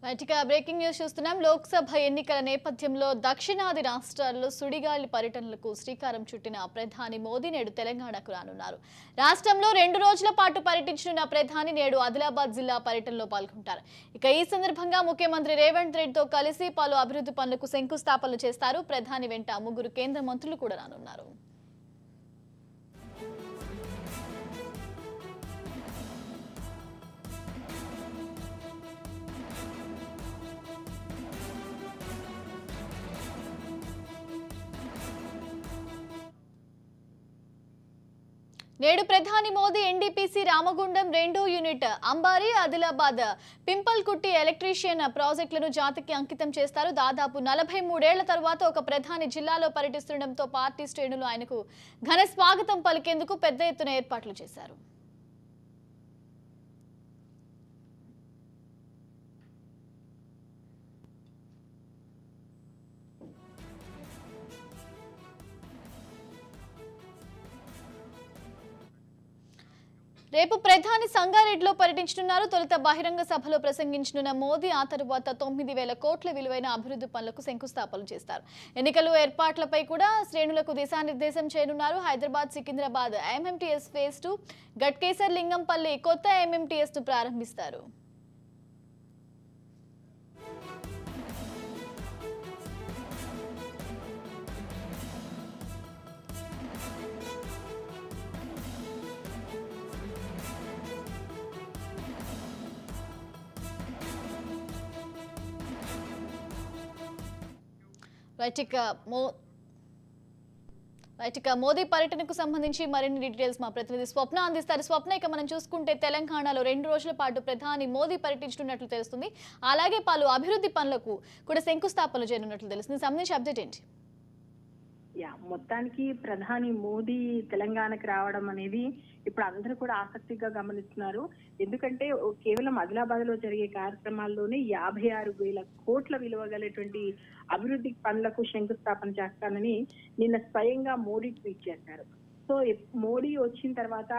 రైట్‌గా breaking news చూస్తున్నాం. లోక్సభ ఎన్నికల నేపథ్యంలో దక్షిణాది రాష్ట్రాల్లో సుడిగాలి పర్యటనలకు శ్రీకారం చుట్టిన ప్రధాని మోదీ నేడు తెలంగాణకు రానున్నారు. రాష్ట్రంలో 2 రోజుల పాటు పర్యటించనున్న ప్రధాని నేడు ఆదిలాబాద్ జిల్లా పర్యటనలో పాల్గొంటారు. ఇక ఈ సందర్భంగా ముఖ్యమంత్రి రేవంత్ రెడ్డితో కలిసి పలు అభివృద్ధి పనులకు శంకుస్థాపనలు చేస్తారు. ప్రధాని వెంట 3 కేంద్ర మంత్రులు కూడా రానున్నారు. నేడు ప్రధాని మోదీ ఎన్డీపీసీ రామగుండం 2 యూనిట్ అంబారి ఆదిలాబాద్ పింపల్కుట్టి ఎలక్ట్రీషియన్ ప్రాజెక్టులను జాతికి అంకితం చేస్తారు. దాదాపు 43 ఏళ్ల తర్వాత ఒక ప్రధాని జిల్లాలో పర్యటిస్తుండటంతో పార్టీ శ్రేణులు ఆయనకు ఘన స్వాగతం పలికేందుకు పెద్ద ఎత్తున ఏర్పాట్లు చేశారు. రేపు ప్రధాని సంగారెడ్డిలో పర్యటించనున్నారు. తొలుత బహిరంగ సభలో ప్రసంగించనున్న మోదీ ఆ తరువాత 9,000 కోట్ల విలువైన అభివృద్ధి పనులకు శంకుస్థాపనలు చేస్తారు. ఎన్నికల ఏర్పాట్లపై కూడా శ్రేణులకు దిశానిర్దేశం చేయనున్నారు. హైదరాబాద్ సికింద్రాబాద్ ఎంఎంటీఎస్ ఫేజ్ 2, గట్కేసర్ లింగంపల్లి కొత్త ఎంఎంటీఎస్ ను ప్రారంభిస్తారు. మోదీ పర్యటనకు సంబంధించి మరిన్ని డీటెయిల్స్ మా ప్రతినిధి స్వప్న అందిస్తారు. స్వప్న, ఇక మనం చూసుకుంటే తెలంగాణలో 2 రోజుల పాటు ప్రధాని మోదీ పర్యటించనున్నట్లు తెలుస్తుంది. అలాగే పలు అభివృద్ధి పనులకు కూడా శంకుస్థాపనలు చేయనున్నట్లు తెలుస్తుంది. సంబంధించి అప్డేట్ ఏంటి? మొత్తానికి ప్రధాని మోదీ తెలంగాణకి రావడం అనేది ఇప్పుడు అందరూ కూడా ఆసక్తిగా గమనిస్తున్నారు. ఎందుకంటే కేవలం ఆదిలాబాద్ లో జరిగే కార్యక్రమాల్లోనే 56,000 కోట్ల విలువ గలటువంటి అభివృద్ధి పనులకు శంకుస్థాపన చేస్తానని నిన్న స్వయంగా మోడీ ట్వీట్ చేశారు. సో మోడీ వచ్చిన తర్వాత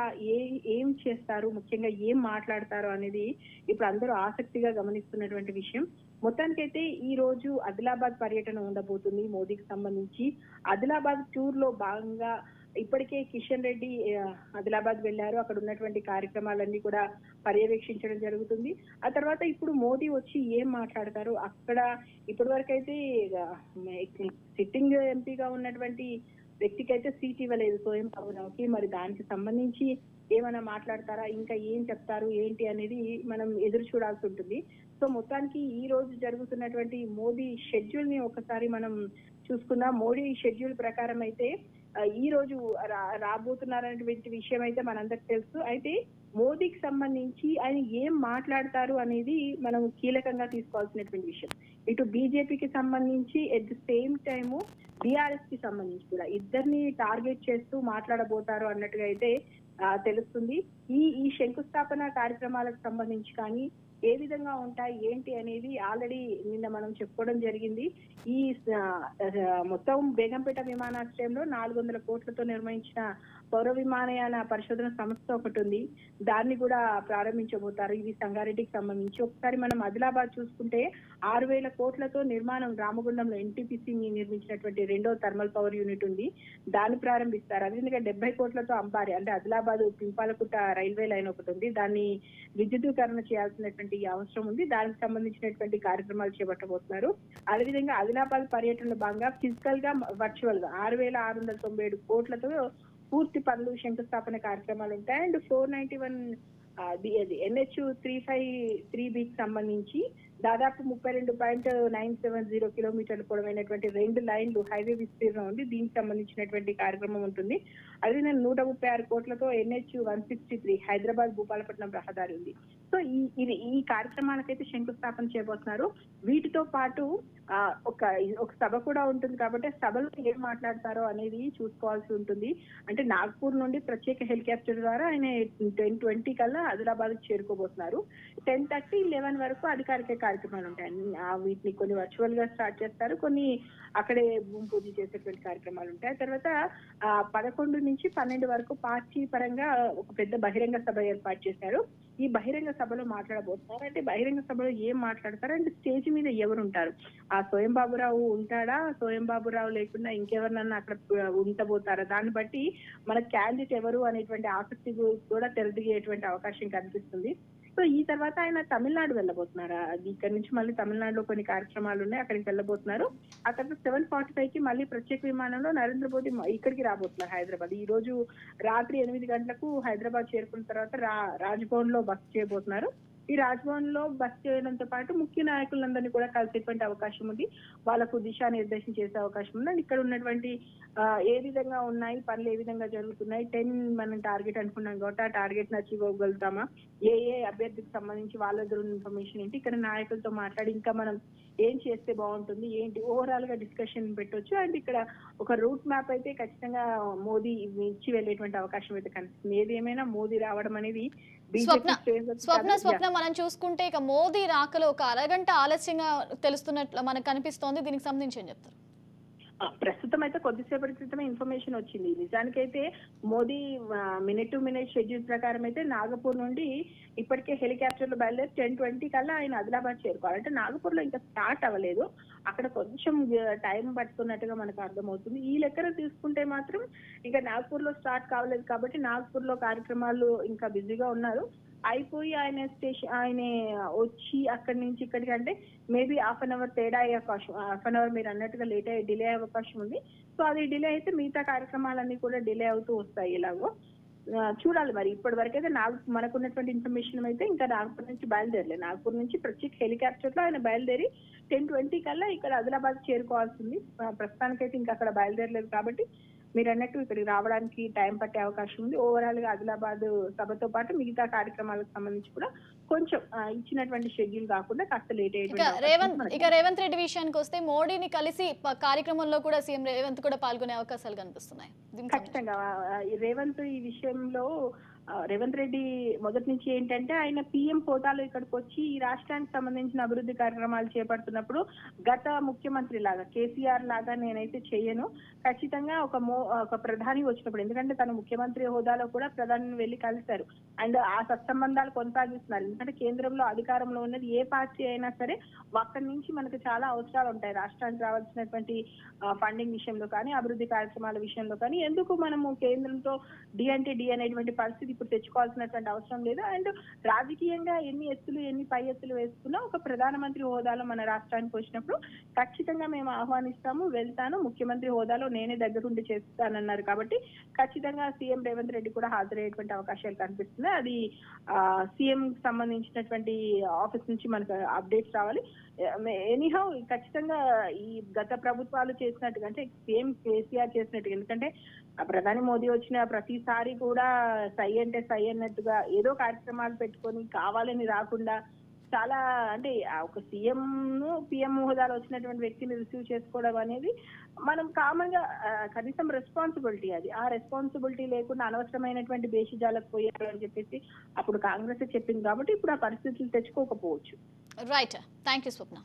ఏం చేస్తారు, ముఖ్యంగా ఏం మాట్లాడతారు అనేది ఇప్పుడు అందరూ ఆసక్తిగా గమనిస్తున్నటువంటి విషయం. మొత్తానికైతే ఈ రోజు ఆదిలాబాద్ పర్యటన ఉండబోతుంది మోదీకి సంబంధించి. ఆదిలాబాద్ టూర్ లో భాగంగా ఇప్పటికే కిషన్ రెడ్డి ఆదిలాబాద్ వెళ్లారు. అక్కడ ఉన్నటువంటి కార్యక్రమాలన్నీ కూడా పర్యవేక్షించడం జరుగుతుంది. ఆ తర్వాత ఇప్పుడు మోదీ వచ్చి ఏం మాట్లాడతారు, అక్కడ ఇప్పటి వరకైతే సిట్టింగ్ ఎంపీగా ఉన్నటువంటి వ్యక్తికైతే సీట్ ఇవ్వలేదు సోయం పవన్కి. మరి దానికి సంబంధించి ఏమైనా మాట్లాడతారా, ఇంకా ఏం చెప్తారు ఏంటి అనేది మనం ఎదురు చూడాల్సి ఉంటుంది. సో మొత్తానికి ఈ రోజు జరుగుతున్నటువంటి మోదీ షెడ్యూల్ ని ఒకసారి మనం చూసుకుందాం. మోడీ షెడ్యూల్ ప్రకారం అయితే ఈ రోజు రాబోతున్నారనేటువంటి విషయం అయితే మనందరికి తెలుసు. అయితే మోదీకి సంబంధించి ఆయన ఏం మాట్లాడతారు అనేది మనం కీలకంగా తీసుకోవాల్సినటువంటి విషయం. ఇటు బీజేపీకి సంబంధించి at the same time BRS కి సంబంధించి కూడా ఇద్దరిని టార్గెట్ చేస్తూ మాట్లాడబోతారు అన్నట్టుగా అయితే తెలుస్తుంది. ఈ శంకుస్థాపన కార్యక్రమాలకు సంబంధించి కానీ ఏ విధంగా ఉంటాయి ఏంటి అనేది ఆల్రెడీ నిన్న మనం చెప్పుకోవడం జరిగింది. ఈ మొత్తం బేగంపేట విమానాశ్రయంలో 400 కోట్లతో నిర్వహించిన పౌర విమానయాన పరిశోధన సంస్థ ఒకటి ఉంది, దాన్ని కూడా ప్రారంభించబోతారు. ఇది సంగారెడ్డికి సంబంధించి. ఒకసారి మనం ఆదిలాబాద్ చూసుకుంటే 6,000 కోట్లతో నిర్మాణం రామగుండంలో ఎన్టీపీసీ నిర్మించినటువంటి 2వ థర్మల్ పవర్ యూనిట్ ఉంది, దాన్ని ప్రారంభిస్తారు. అదేవిధంగా 70 కోట్లతో అంబారి అంటే ఆదిలాబాద్ పింపాలకుట్ట రైల్వే లైన్ ఒకటి ఉంది, దాన్ని విద్యుదీకరణ చేయాల్సినటువంటి అవసరం ఉంది, దానికి సంబంధించినటువంటి కార్యక్రమాలు చేపట్టబోతున్నారు. అదేవిధంగా ఆదిలాబాద్ పర్యటనలో భాగంగా ఫిజికల్ గా వర్చువల్ గా 6,697 కోట్లతో పూర్తి పనులు శంకుస్థాపన కార్యక్రమాలు ఉంటాయి. అండ్ 491 NH 353Bకి సంబంధించి దాదాపు 32.970 కిలోమీటర్ల పొడవైనటువంటి 2 లైన్లు హైవే విస్తీర్ణం ఉంది, దీనికి సంబంధించినటువంటి కార్యక్రమం ఉంటుంది. అదేవిధంగా 136 కోట్లతో NH 163 హైదరాబాద్ భూపాలపట్నం రహదారి ఉంది. సో ఈ కార్యక్రమాలకైతే శంకుస్థాపన చేయబోతున్నారు. వీటితో పాటు ఒక సభ కూడా ఉంటుంది కాబట్టి సభలో ఏం మాట్లాడతారో అనేది చూసుకోవాల్సి ఉంటుంది. అంటే నాగ్పూర్ నుండి ప్రత్యేక హెలికాప్టర్ ద్వారా ఆయన 10:20 కల్లా ఆదిలాబాద్ చేరుకోబోతున్నారు. 10:30, 11 వరకు అధికారిక కార్యక్రమాలు ఉంటాయి. వీటిని కొన్ని వర్చువల్ గా స్టార్ట్ చేస్తారు, కొన్ని అక్కడే భూమి పూజ చేసేటువంటి కార్యక్రమాలు ఉంటాయి. తర్వాత 11 నుంచి 12 వరకు పార్టీ పరంగా ఒక పెద్ద బహిరంగ సభ ఏర్పాటు చేశారు. ఈ బహిరంగ సభలో మాట్లాడబోతున్నారు. అంటే బహిరంగ సభలో ఏం మాట్లాడతారు అంటే స్టేజ్ మీద ఎవరు ఉంటారు, ఆ స్వయం బాబురావు ఉంటాడా, స్వయం బాబురావు లేకుండా ఇంకెవరినన్నా అక్కడ ఉండబోతారా, దాన్ని బట్టి మన క్యాండిడేట్ ఎవరు అనేటువంటి ఆసక్తి కూడా తెరదిగేటువంటి అవకాశం కనిపిస్తుంది. సో ఈ తర్వాత ఆయన తమిళనాడు వెళ్ళబోతున్నారు. ఇక్కడ నుంచి మళ్ళీ తమిళనాడులో కొన్ని కార్యక్రమాలు ఉన్నాయి, అక్కడికి వెళ్ళబోతున్నారు. ఆ తర్వాత 7:45 కి మళ్ళీ ప్రత్యేక విమానంలో నరేంద్ర మోదీ ఇక్కడికి రాబోతున్నారు హైదరాబాద్. ఈ రోజు రాత్రి 8 గంటలకు హైదరాబాద్ చేరుకున్న తర్వాత రాజ్భవన్ లో బస చేయబోతున్నారు. ఈ రాజ్భవన్ లో బస చేయడంతో పాటు ముఖ్య నాయకులందరినీ కూడా కలిసేటువంటి అవకాశం ఉంది, వాళ్ళకు దిశానిర్దేశం చేసే అవకాశం ఉంది. అండ్ ఇక్కడ ఉన్నటువంటి ఏ విధంగా ఉన్నాయి పనులు, ఏ విధంగా జరుగుతున్నాయి, 10 మనం టార్గెట్ అనుకున్నాం కాబట్టి ఆ టార్గెట్ అచీవ్ అవ్వగలుగుతామా, ఏ అభ్యర్థికి సంబంధించి వాళ్ళ దగ్గర ఉన్న ఇన్ఫర్మేషన్ ఏంటి, ఇక్కడ నాయకులతో మాట్లాడి ఇంకా మనం ఏం చేస్తే బాగుంటుంది ఏంటి ఓవరాల్ గా డిస్కషన్ పెట్టొచ్చు. అండ్ ఇక్కడ ఒక రూట్ మ్యాప్ అయితే ఖచ్చితంగా మోదీ ఇచ్చి వెళ్ళేటువంటి అవకాశం అయితే కనిపిస్తుంది. ఏది ఏమైనా మోదీ రావడం అనేది స్వప్న మనం చూసుకుంటే ఇక మోదీ రాకలో ఒక అరగంట ఆలస్యంగా తెలుస్తున్నట్లు మనకు కనిపిస్తోంది. దీనికి సంబంధించి ఏం చెప్తారు? ప్రస్తుతం అయితే కొద్దిసేపటి క్రితమే ఇన్ఫర్మేషన్ వచ్చింది. నిజానికైతే Modi minute to minute schedule ప్రకారం అయితే నాగపూర్ నుండి ఇప్పటికే హెలికాప్టర్ లో బయలుదేరి 10:20 కల్లా ఆయన ఆదిలాబాద్ చేరుకోవాలి. అంటే నాగపూర్ లో ఇంకా స్టార్ట్ అవ్వలేదు, అక్కడ కొంచెం టైం పట్టుకున్నట్టుగా మనకు అర్థమవుతుంది. ఈ లెక్కన తీసుకుంటే మాత్రం ఇంకా నాగపూర్ లో స్టార్ట్ కావలేదు కాబట్టి నాగపూర్ లో కార్యక్రమాలు ఇంకా బిజీగా ఉన్నారు. అయిపోయి ఆయన వచ్చి అక్కడి నుంచి ఇక్కడికి అంటే మేబీ హాఫ్ అన్ అవర్ తేడా అయ్యే అవకాశం, హాఫ్ అన్ అవర్ మీరు అన్నట్టుగా డిలే అయ్యే అవకాశం ఉంది. సో అది డిలే అయితే మిగతా కార్యక్రమాలన్నీ కూడా డిలే అవుతూ వస్తాయి. ఇలాగో చూడాలి మరి. ఇప్పటి వరకు అయితే మనకున్నటువంటి ఇన్ఫర్మేషన్ అయితే ఇంకా నాగపూర్ నుంచి బయలుదేరలేదు. నాగపూర్ నుంచి ప్రత్యేక హెలికాప్టర్ లో ఆయన బయలుదేరి 10:20 కల్లా ఇక్కడ ఆదిలాబాద్ చేరుకోవాల్సింది. ప్రస్తుతానికైతే ఇంకా అక్కడ బయలుదేరలేదు కాబట్టి మీరు అన్నట్టు ఇక్కడికి రావడానికి టైం పట్టే అవకాశం ఉంది. ఓవరాల్ గా ఆదిలాబాద్ సభతో పాటు మిగతా కార్యక్రమాలకు సంబంధించి కూడా కొంచెం ఇచ్చినటువంటి షెడ్యూల్ కాకుండా కాస్త లేట్ అయ్యేటువంటి రేవంత్ రెడ్డి విషయానికి వస్తే మోడీని కలిసి కార్యక్రమంలో కూడా సీఎం రేవంత్ కూడా పాల్గొనే అవకాశాలు కనిపిస్తున్నాయి. ఖచ్చితంగా రేవంత్ ఈ విషయంలో రేవంత్ రెడ్డి మొదటి నుంచి ఏంటంటే ఆయన పిఎం హోదాలో ఇక్కడికి వచ్చి ఈ రాష్ట్రానికి సంబంధించిన అభివృద్ధి కార్యక్రమాలు చేపడుతున్నప్పుడు గత ముఖ్యమంత్రి లాగా కేసీఆర్ లాగా నేనైతే చేయను, ఖచ్చితంగా ఒక ప్రధాని వచ్చినప్పుడు, ఎందుకంటే తను ముఖ్యమంత్రి హోదాలో కూడా ప్రధాని వెళ్ళి కలిశారు అండ్ ఆ సత్సంబంధాలు కొనసాగిస్తున్నారు. ఎందుకంటే కేంద్రంలో అధికారంలో ఉన్నది ఏ పార్టీ అయినా సరే అక్కడి నుంచి మనకు చాలా అవసరాలు ఉంటాయి. రాష్ట్రానికి రావాల్సినటువంటి ఫండింగ్ విషయంలో కానీ అభివృద్ధి కార్యక్రమాల విషయంలో కానీ ఎందుకు మనము కేంద్రంతో డి అంటే డి అనేటువంటి పరిస్థితి ఇప్పుడు తెచ్చుకోవాల్సినటువంటి అవసరం లేదు. అండ్ రాజకీయంగా ఎన్ని ఎత్తులు ఎన్ని పై ఎత్తులు వేసుకున్నా ఒక ప్రధానమంత్రి హోదాలో మన రాష్ట్రానికి వచ్చినప్పుడు ఖచ్చితంగా మేము ఆహ్వానిస్తాము, వెళ్తాను, ముఖ్యమంత్రి హోదాలో నేనే దగ్గరుండి చేస్తానన్నారు. కాబట్టి ఖచ్చితంగా సీఎం రేవంత్ రెడ్డి కూడా హాజరయ్యేటువంటి అవకాశాలు కనిపిస్తున్నాయి. అది సీఎం సంబంధించినటువంటి ఆఫీస్ నుంచి మనకు అప్డేట్స్ రావాలి. ఎనీహౌ ఖచ్చితంగా ఈ గత ప్రభుత్వాలు చేసినట్టుగా అంటే సేమ్ కేసీఆర్ చేసినట్టుగా, ఎందుకంటే ప్రధాని మోదీ వచ్చిన ప్రతిసారి కూడా సై అంటే సై అన్నట్టుగా ఏదో కార్యక్రమాలు పెట్టుకొని కావాలని రాకుండా చాలా అంటే ఒక సీఎం పిఎం హోదాలో వచ్చినటువంటి వ్యక్తిని రిసీవ్ చేసుకోవడం అనేది మనం కామన్ గా కనీసం రెస్పాన్సిబిలిటీ, అది ఆ రెస్పాన్సిబిలిటీ లేకుండా అనవసరమైనటువంటి బేషిజాలకు పోయారు అని చెప్పేసి అప్పుడు కాంగ్రెస్ చెప్పింది. కాబట్టి ఇప్పుడు ఆ పరిస్థితులు తెచ్చుకోకపోవచ్చు. రైట్, థ్యాంక్ యూ స్వప్న.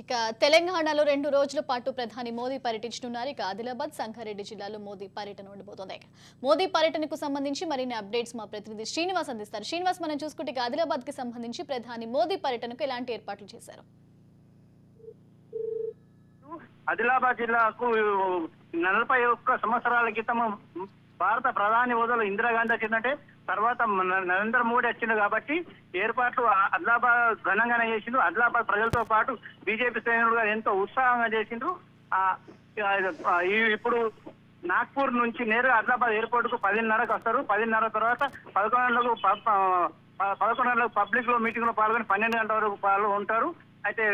ఇక తెలంగాణలో 2 రోజుల పాటు ప్రధాని మోదీ పర్యటించనున్నారు. ఇక ఆదిలాబాద్ సంగారెడ్డి జిల్లాలో మోదీ పర్యటన ఉండబోతోంది. మోదీ పర్యటనకు సంబంధించి మరిన్ని అప్డేట్స్ మా ప్రతినిధి శ్రీనివాస్ అందిస్తారు. శ్రీనివాస్, మనం చూసుకుంటే ఆదిలాబాద్ కి సంబంధించి ప్రధాని మోదీ పర్యటనకు ఎలాంటి ఏర్పాట్లు చేశారు? ఆదిలాబాద్ జిల్లాకు 41 సంవత్సరాల క్రితం భారత ప్రధాని హోదాలో ఇందిరాగాంధీ వచ్చిందంటే తర్వాత నరేంద్ర మోడీ వచ్చిండు కాబట్టి ఏర్పాట్లు ఆదిలాబాద్ ఘనంగానే చేసిండ్రు. ఆదిలాబాద్ ప్రజలతో పాటు బీజేపీ శ్రేణులుగా ఎంతో ఉత్సాహంగా చేసిండ్రు. ఇప్పుడు నాగ్పూర్ నుంచి నేరుగా ఆదిలాబాద్ ఎయిర్పోర్ట్ కు 10:30కు వస్తారు. 10:30 తర్వాత 11 పబ్లిక్ లో మీటింగ్ లో పాల్గొని 12 గంటల వరకు ఉంటారు. అయితే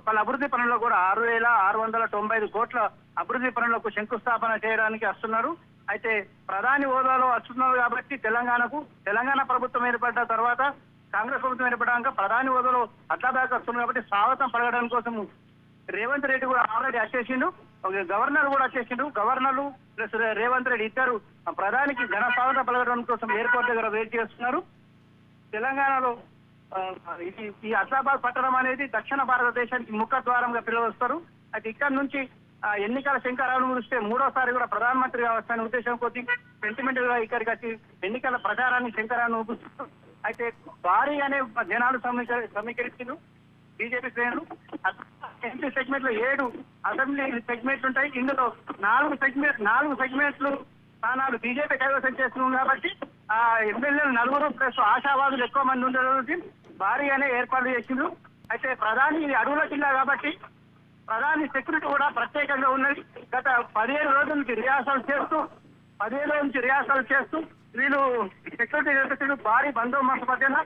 పలు అభివృద్ధి పనుల్లో కూడా 6,695 కోట్ల అభివృద్ధి పనులకు శంకుస్థాపన చేయడానికి వస్తున్నారు. అయితే ప్రధాని హోదాలో వస్తున్నారు కాబట్టి తెలంగాణ ప్రభుత్వం ఏర్పడ్డ తర్వాత కాంగ్రెస్ ప్రభుత్వం ఏర్పడ్డాక ప్రధాని హోదాలో ఆదిలాబాద్ వస్తున్నారు కాబట్టి స్వాగతం పలకడం కోసం రేవంత్ రెడ్డి కూడా ఆల్రెడీ వచ్చేసిండు. గవర్నర్ కూడా వచ్చేసిండు. గవర్నర్లు ప్లస్ రేవంత్ రెడ్డి ఇద్దరు ప్రధానికి ఘన స్వాగతం పలకడం కోసం ఎయిర్పోర్ట్ దగ్గర వెయిట్ చేస్తున్నారు. తెలంగాణలో ఈ ఆదిలాబాద్ పట్టణం అనేది దక్షిణ భారతదేశానికి ముఖ ద్వారంగా పిలువస్తారు. అయితే ఇక్కడ నుంచి ఎన్నికల శంకరాలను ముగిస్తే 3వసారి కూడా ప్రధానమంత్రిగా వస్తాయనే ఉద్దేశం కొద్ది సెంటిమెంట్ గా ఇక్కడికి వచ్చి ఎన్నికల ప్రచారాన్ని శంకరాలను ముగిస్తారు. అయితే భారీగానే జనాలు సమీకరించారు బీజేపీ శ్రేణులు. ఎంపీ సెగ్మెంట్ లో 7 అసెంబ్లీ సెగ్మెంట్లు ఉంటాయి. ఇందులో 4 సెగ్మెంట్లు స్థానాలు బీజేపీ కైవసం చేస్తున్నాం కాబట్టి ఆ ఎమ్మెల్యేలు 4 ప్లస్ ఆశావాదులు ఎక్కువ మంది ఉండడానికి భారీగానే ఏర్పాటు చేసిండ్రు. అయితే ప్రధాని అడవుల జిల్లా కాబట్టి ప్రధాని సెక్యూరిటీ కూడా ప్రత్యేకంగా ఉన్నది. గత 15 రోజుల నుంచి రిహార్సల్ చేస్తూ వీళ్ళు సెక్యూరిటీ చేస్తూ భారీ బందోబస్తు మధ్యన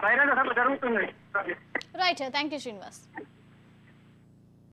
బహిరంగ సభ జరుగుతుంది. Right, thank you Srinivas.